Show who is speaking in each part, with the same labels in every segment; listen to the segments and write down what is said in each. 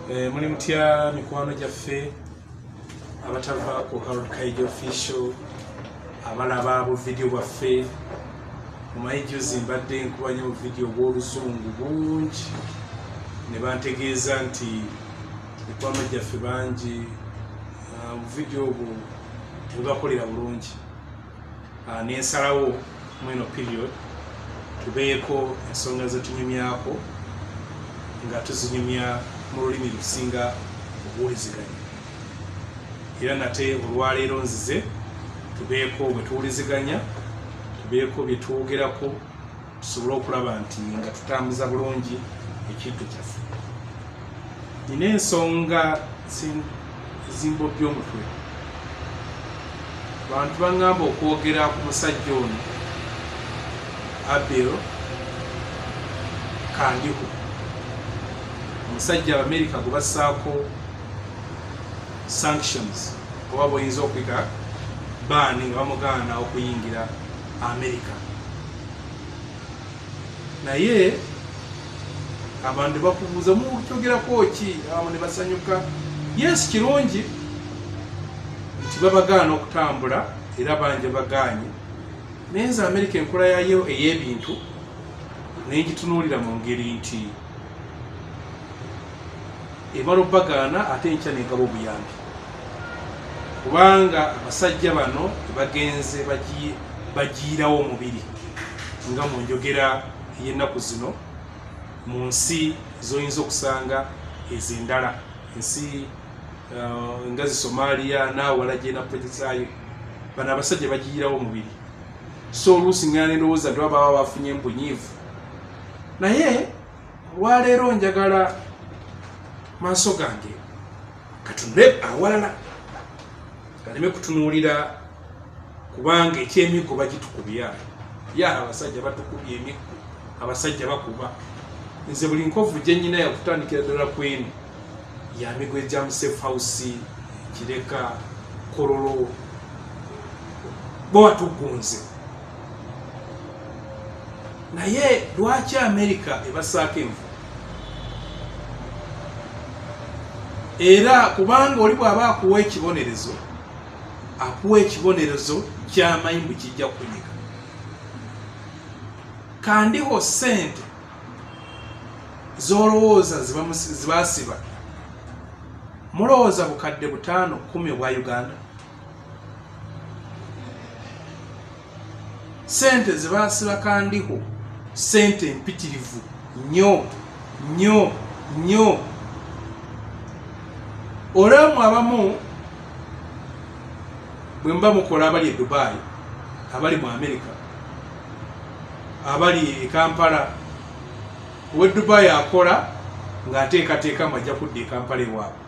Speaker 1: Muli mutya mikwano gyaffe abatava ku Harold Kaija official abalaba bu video bwaffe mumanyi juzi mbadde nkubanya mu video bw'oluzungu bungi ne bantegeeza nti mikwano gyaffe bangi mu video obwo tebakolera bulungi nensalawo mweno period tubeeko ensonga zetunyumyako nga tuzinyumya mu lulimi lusinga okuwuliziganya era nate olwaleero nzize tubeeko bwe tuwuliziganya tubeeko bye twogerako tusobole okulaba nti nga tutambuza bulungi ekintu kyaffe. Nina ensonga zimbobya omutwe. Bantu baŋŋamba okwogera ku musajja ono Abel Kandiho, omusajja America gwe bassaako sanctions oba bw'oyinza okuyita baani nga bamugaana okuyingira America. Naye abantu bakubuuza mukyogerako ki, abamu ne basanyuka. Yes, kirungi nti babagaana okutambula era bangi bagaanye, naye nze America enkola yayo ey'ebintu nengitunuulira mu ngeri nti emala obbagaana ate enkya negaba obuyambi, kubanga abasajja bano tebagenze bagiirawo omubiri nga mu njogera y'ennaku zino mu nsi zoyinza okusanga ez'endala, ensi nga zi Somalia naawala gye na pwetesaayo, bano abasajja bagiirawo omubiri. So oluusi ngana endowooza nti baba bafunye embunyiivu. Naye olwaleero njagala maaso gange katunule awalala kaleme kutunuulira, kubanga ekyemiggo bagitukubya ya abasajja batukubya emiggo, abasajja bakuba. Nze buli nkovu gye nnyina yakutandikira ddala kwenu ya miggo egya Safe House, Kireka, Kololo, bo watugunze. Naye lwaki America ebasaako envu? Era kubanga oli bw'aba akuwa ekibonerezo, akuwa ekibonerezo ky'amanyi bwe kijja kunyika. Kandiho ssente z'olowooza zibasiba, mulowooza bukadde 5-10 obwa Uganda? Ssente zibasiba Kandiho ssente mpitirivu nnyo nnyo nnyo. Olwemu abamu bwe mba mukola abali e Dubai, abali mu America, abali e Kampala, we Dubai akola ng'ateekateeka majja kudda e Kampala ewaabwe,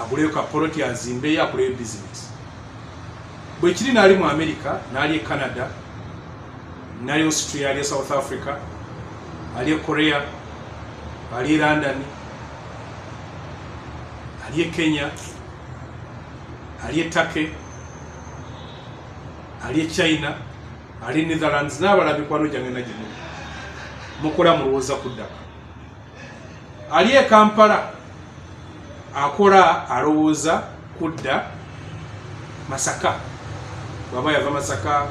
Speaker 1: aguleyo kapoloti azimbeyo akoleyo bizinesi. Bwe kiri n'ali mu America, n'ali e Canada, n'ali Australia, ali e South Africa, ali e Korea, ali e London, ali e Kenya, ali e Turkey, ali e China, ali e Netherlands, n'abalala mikwano gyange na gino mukola mulowooza kuddako. Ali e Kampala akola alowooza kudda Masaka, bw'aba yava Masaka,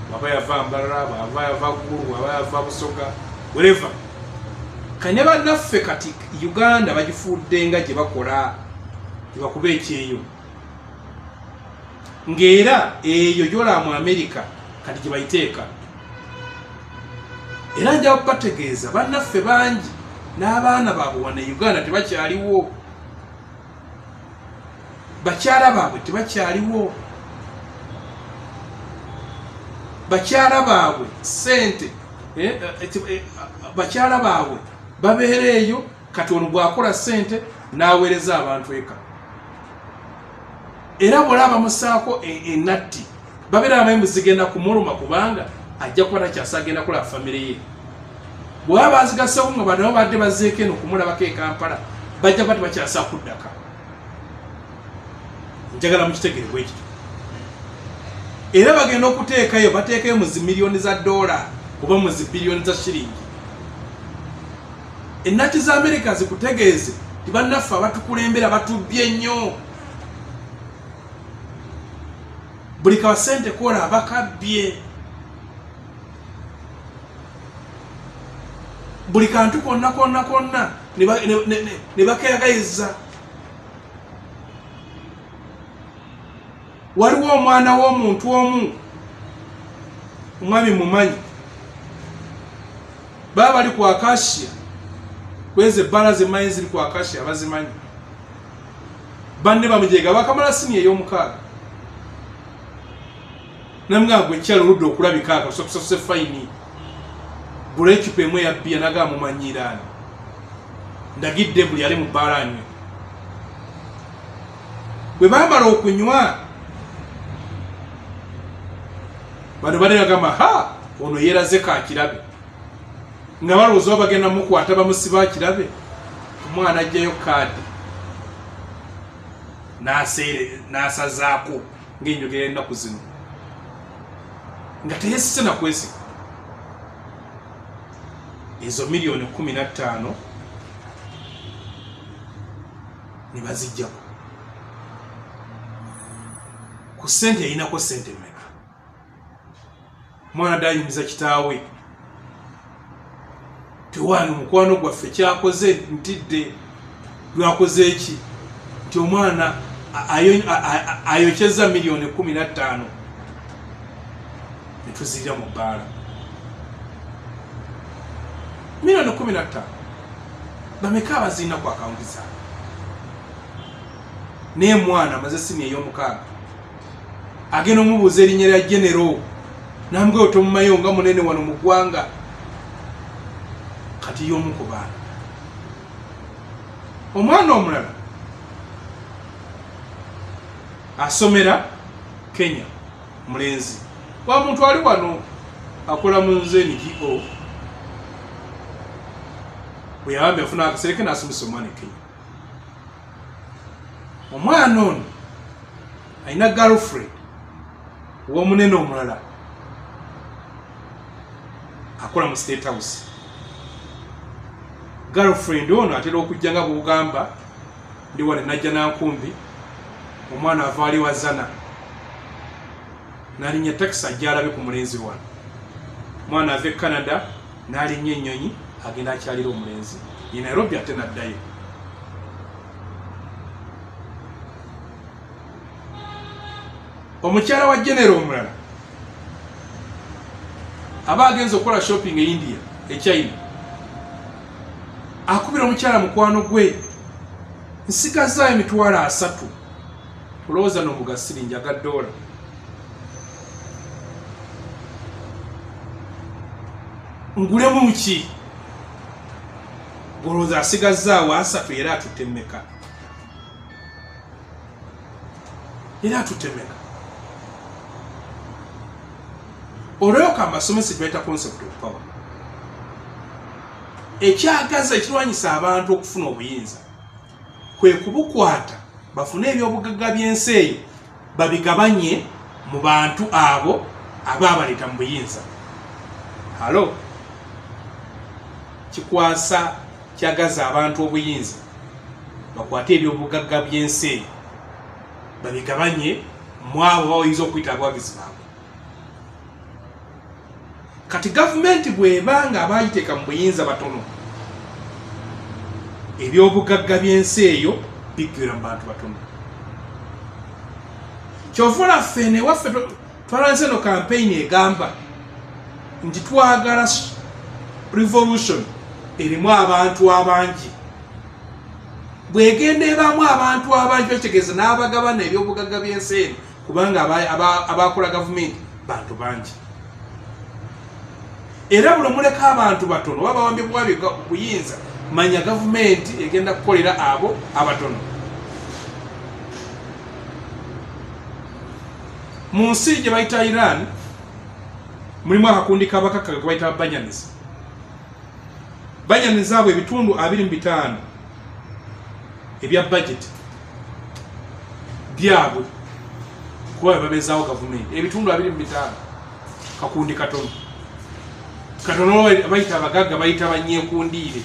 Speaker 1: bw'aba yava Mbarara, bw'aba yava Gulu, bw'aba yava Busoga, wherever. Kanya bannaffe kati Uganda bagifudde nga gye bakola, gye bakuba ekyeyo, ng'era eyo gyola mu America kati gye bayiteeka. Era nja kubategeeza bannaffe bangi n'abaana baabwe wano e Uganda tebakyaliwo, bakyala baabwe tebakyaliwo, bakyala baabwe ssente, bakyala baabwe babeera eyo, kati ono bw'akola ssente n'aweereza abantu eka. Era bw'olaba bamusaako ennatti babeera abamu zigenda kumuluma, kubanga ajja kuba takyasa agenda kulaba famire ye. Bw'aba bazigaseeko nga bano badde bazeeko eno okumulabako e Kampala, bajja kuba tebakyasa kuddaka. Njagala mukitegere bwe kityo. Era bagenda okuteekayo, bateekayo mu zi miliyoni za $, oba mu zi biliyoni za shilingi. Ennati za America zikutegeeze tibannaffe abatukulembera batubbye nnyo. Buli kawasente kola abakabbye. Buli kantu konna ne bakeyagayiza. Waliwo omwana w'omuntu omu omwami mumanyi baba bali ku Acacia kweze ebbala z'emmanyi ziri ku Acacia bazimanyi banne bamujega bakamala sini ey'omukaaga namugamba gwe kyalo oludde okulabika akakusose fayini buli ekipa emu eya bbiya nagamba mumanyiraani ndagidde buli ali mu bbaala anywe. Bwe bamala okunywa bano bali bagamba ha ono yeeraze kakirabe nga balowooza bagenda mukwata bamusiba akirabe. Omwana ajjayo kaadi n'asazaako ng'enjogera ennaku zino nga teyesise na kwesiga. Ezo miliyoni 15 ne bazijjako ku ssente yayinako ssente mmeka. Mwana dayimiza kitaawe tewange mukwano gwaffe kyakoze ntidde lwakoze eki nti omwana ayokyeza miliyoni 15 netuzirya mu bbaala. Miliyoni 15 bameka abazirina ku akawunti zaabwe naye mwana amaze sini ey'omukaaga agenda omubuuza erinnya lya genero namugwe otomumayo nga munene wano mu ggwanga kati y'omu ku baana. Omwana omulala asomera Kenya mulenzi wa muntu ali wano akola mu NGO bwe yawambye afuna akasereke n'asomesa omwana e Kenya. Omwana ono alina girlfriend w'omunene omulala akola mu State House. Girlfriend ono atera okujja nga bw'ogamba ndi wano najja nankumbi omwana ava ali wazana n'alinnya takisi ajja alabe ku mulenzi wano. Omwana ava e Canada n'alinnya ennyonyi agenda akyalira omulenzi ye Nairobi ate n'addayo. Omukyala wa genero omulala aba agenza okukola shopping e India e China akubira omukyala mukwano gwe nsigazaayo emitwalo 3 olowooza n'omuga siringi aga $. Ngulemu ki olowooza asigazaawo 3 era atutte mmeka? Era atutte mmeka? Olwoka amasomesi tubayita concept of power. Ekyagaza ekirwanyisa abantu okufuna obuyinza kwe kubukwata bafune ebyobugagga by'ensi eyo babigabanye mu bantu abo ababaleeta mu buyinza. Halo kikwasa kyagaza abantu obuyinza bakwate ebyobugagga by'ensi eyo babigabanye mu abo bayinza okuyita abawagizi baabwe. Kati gavumenti bwebanga abayiteeka mu buyinza batono ebyobugagga by'ensi eyo biggwera mu bantu batono. Kyovula ffene waffe twalanze no campaign egamba nti twagala revolution erimu abantu abangi. Bwegenda ebaamu abantu abangi otegeeza n'abagabana ebyobugagga by'ensi eno kubanga abakola gavumenti bantu bangi. Era buli muleka abantu batono waba wambye bwabi buyinza manya gavumenti egenda kukolera abo abatono. Mu nsi gye bayita Iran mulimu akakundi kabakaka ke bayita Banyanis. Banyanis abo ebitundu 25 ebya budget byabwe kuba babezaawo gavumenti ebitundu 25 kakundi katono. Katono bayita abagagga bayita banyekundiire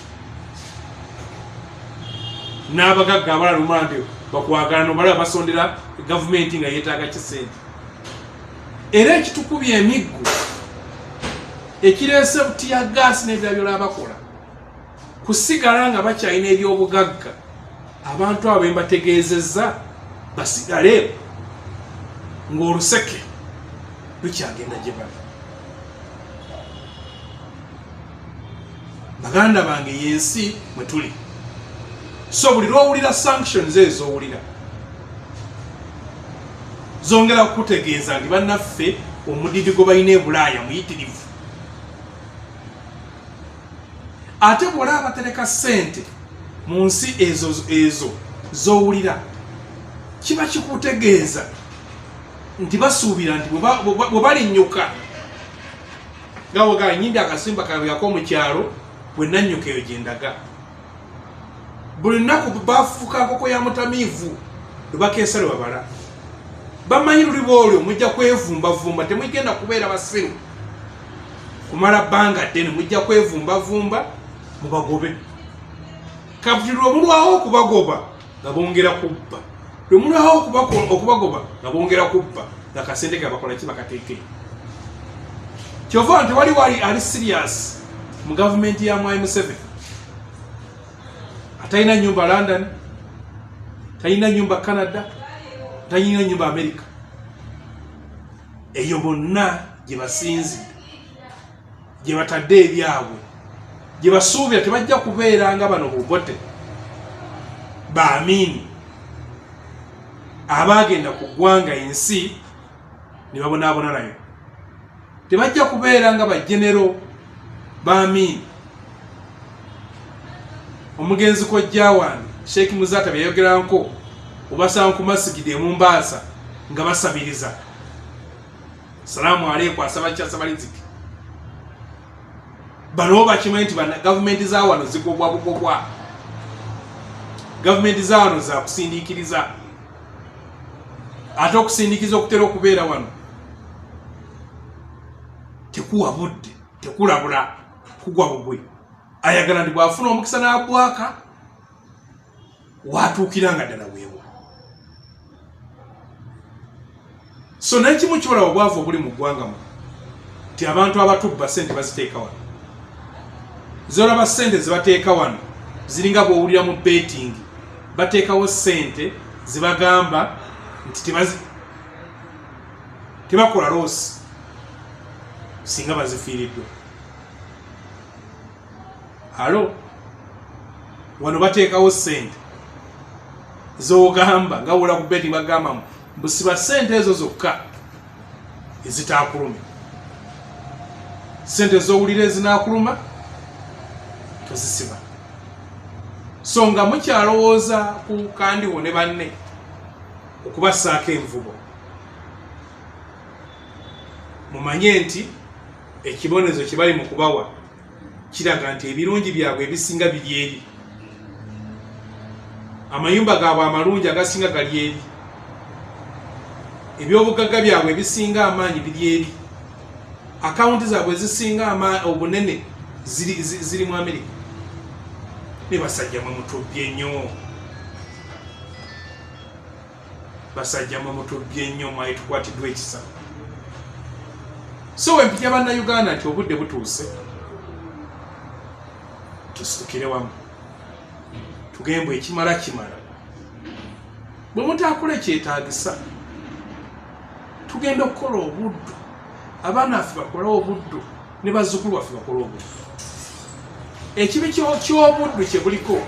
Speaker 1: n'abagagga abalala lumande bakwagala nobalaba basondera gavumenti nga yeetaaga kisente. Era ekitukubya emiggu ekireese butiya gaasi n'ebirala byolaba bakola kusigala nga bakyalina ebyobugagga. Abantu abo bembategeezezza basigale ng'oluseke lukyagenda gye bali. Baganda bange yensi mwe tuli. So buli lwowulira sanctions ezowulira zongera kutegeeza nti bannaffe omudidi gwe balina e Bulaaya muyitirivu. Ate bw'olaba batereka ssente mu nsi ezo zowulira kiba kikutegeeza nti basuubira nti bwe balinnyuka nga wogaa nyindi akasimba kabuyako mu kyalo bwe nannyuka eyo gye ndaga. Buli nnaku bafuuka nkoko ya mutamiivu lwe bakeesa lwe babala. Bamanyi luliba olwo mujja kwevumbavumba, temugenda kubeera basiru kumala bbanga ddene, mujja kwevumbavumba mubagobe. Kati lwe mulwawo okubagoba nga bongera kubba, lwe mulwawo okubagoba nga bongera kubba, nga kasente ke bakola ki bakateeke. Kyova nti waliwo ali serious mu gavumenti ya Mwai Museveni. Atalina nyumba London, talina nyumba Canada, talina nyumba America. Eyo bonna gye basinzi, gye batadde ebyabwe, gye basuubira tebajja kubeera nga bano Obote, Baamini abaagenda ku ggwanga ensi ne babonaabona nayo. Tebajja kubeera nga bajenero Baamini. Omugenzi kojja wange Sheikh Muzata beyogeranko obasanga ku masigidi e Mombasa nga basabiriza. Salamu alaykum asaba kyasabaliziki. Bano bakimanyi nti gavumenti za wano zigobwa bugobwa. Gavumenti za wano za kusindiikiriza. Ate okusindiikiza okutera okubeera wano tekuwa budde, tekulabula, kugwa bugwe. Ayagala ndi bwafuna omukisa n'abwaka watuukira nga ddala weewa. So n'ekimu kibalaba obwavu obuli mu ggwanga mu ti abantu abatubba ssente baziteeka wano. Zolaba ssente ze bateeka wano ziringa bw'owulira mu betting, bateekawo ssente zibagamba nti tebakola loosi singa bazifiiriddwa. Alo, wano bateekawo ssente z'ogamba nga wola ku betting bagambamu busiba ssente ezo zokka ezitaakuluma. Ssente z'owulira ezinaakuluma tozisiba. So nga mukyalowooza ku kandiwo ne banne okubassaako envubo, mumanye nti ekibonezo kye bali mu kubawa kiraga nti ebirungi byabwe ebisinga biri eri. Amayumba gaabwe amalungi agasinga gali eri. Ebyobugagga byabwe ebisinga amaanyi biri eri. Akawunti zaabwe ezisinga obunene ziri mu Amerika. Ne basajja mwe mutubbye nnyo. Basajja mwe mutubbye nnyo mwayitukwatiddwa ekisa. So wempija bannayuganda nti obudde butuuse tusitukire wamu tugembe ekimala kimala. Bwe mutaakula ekyetaagisa tugenda okukola obuddu, abaana baffe bakole obuddu ne bazzukulu baffe bakole obuddu. Ekibi ky'obuddu kye buliko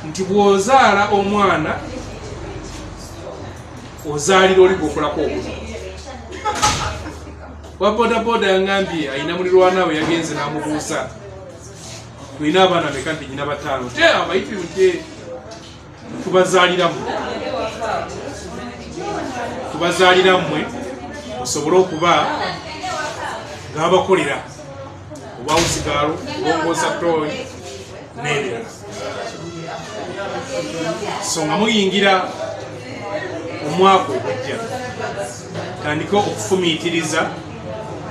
Speaker 1: nti bw'ozaala omwana ozaalira oli gwokolako obuddu. Wa bodaboda yangambye ayina mulirwana we yagenze n'amubuuza tulina abaana meka nti nyina bataano. Te abayitirivu nti tubazaalira mmwe musobole okuba nga babakolera oba usigalo olongoosa tooyi n'ebirala. So nga muyingira omwaka ogujja tandika okufumiitiriza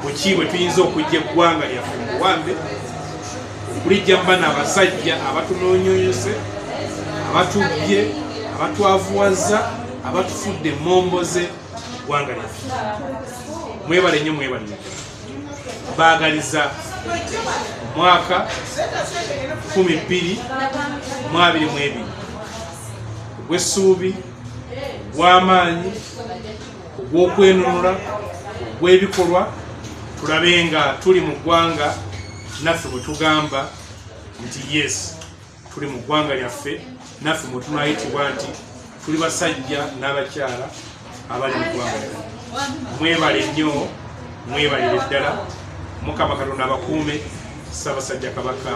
Speaker 1: buki bwe tuyinza okujja eggwanga lyaffe mu buwambe okulijja mbana abasajja abatunoonyose abatubye, abatwavuwaza, abatufudde momboze gwanga lyaffe. Mwebale nnyo, mwebale nnyo. Baagaliza mwaka 2022 ogw'essuubi, ogw'amaanyi, ogw'okwenunula, ogw'ebikolwa, tulabe nga tuli mu ggwanga naffe bwe tugamba nti yes tuli mu ggwanga lyaffe, naffe mwe tunayitibwa nti tuli basajja n'abakyala abali mu ggwanga lyaffe. Mwebale nnyo, mwebalire ddala. Mukama Katonda abakuume. Ssaabasajja Kabaka